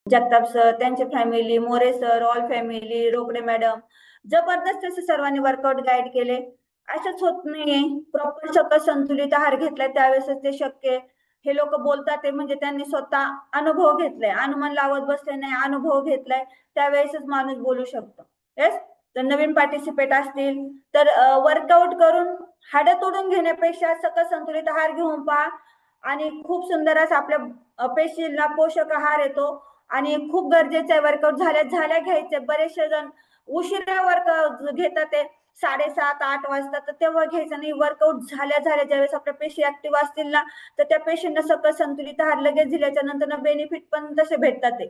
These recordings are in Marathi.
जगताप सर, त्यांची family, More sir, all family, Rokade madam, जबरदस्त असे सर्वांनी वर्कआउट गाईड केले. असंच होत नाहीये, प्रॉपर सकस संतुलित आहार घेतलाय त्यावेळेसच ते शक्य आहे. हे लोक बोलतात ते म्हणजे त्यांनी स्वतः अनुभव घेतलाय, अनुमान लावत बसले नाही, अनुभव घेतलाय, त्यावेळेसच माणूस बोलू शकतो. येस. तर नवीन पार्टिसिपेट असतील तर वर्कआउट करून हाडं तोडून घेण्यापेक्षा सकस संतुलित आहार घेऊन पहा आणि खूप सुंदर असा आपल्या पेशीला पोषक आहार येतो आणि खूप गरजेचं आहे. वर्कआउट झाल्या घ्यायचे. बरेचसे जण उशिरा वर्कआउट घेतात ते 7:30-8 वाजता, तर तेव्हा घ्यायचं नाही. वर्कआउट झाल्या ज्यावेळेस आपल्या पेशी ऍक्टिव्ह असतील ना, तर त्या पेशींना सकस संतुलित आहार लगेच दिल्याच्या नंतर बेनिफिट पण तसे भेटतात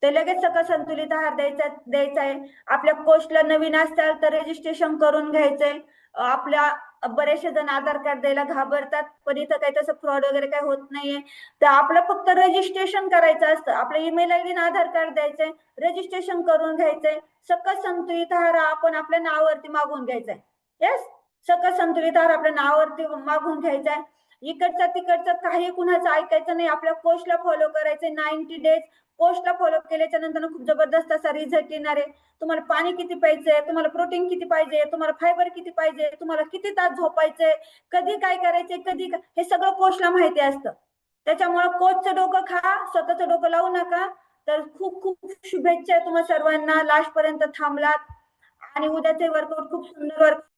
ते लगेच सकस संतुलित आहार द्यायचा आहे. आपल्या कोर्सला नवीन असताल तर रजिस्ट्रेशन करून घ्यायचंय. आपल्या बरेचसे जण आधार कार्ड द्यायला घाबरतात, पण इथं काही तसं फ्रॉड वगैरे काही होत नाहीये. तर आपलं फक्त रजिस्ट्रेशन करायचं असतं. आपलं ईमेल आयडी आणि आधार कार्ड द्यायचंय, रजिस्ट्रेशन करून घ्यायचंय. सकस संतुलित आहार आपण आपल्या नावावरती मागवून घ्यायचाय. येस. सकस संतुलित आहार आपल्या नावावरती मागवून घ्यायचाय. इकडचं तिकडचं काही कुणाचं ऐकायचं नाही. आपल्या कोर्सला फॉलो करायचंय. 90 डेज कोर्सला फॉलो केल्याच्या नंतर खूप जबरदस्त असा रिझल्ट येणार आहे. तुम्हाला पाणी किती प्यायचंय, तुम्हाला प्रोटीन किती पाहिजे, तुम्हाला फायबर किती पाहिजे, तुम्हाला किती तास झोपायचंय, कधी काय करायचंय, हे सगळं कोचला माहिती असतं. त्याच्यामुळे कोचचं डोकं खा, स्वतःचं डोकं लावू नका. तर खूप खूप शुभेच्छा तुम्हा सर्वांना. लास्ट पर्यंत थांबलात आणि उद्याचे वर्कआउट खूप सुंदर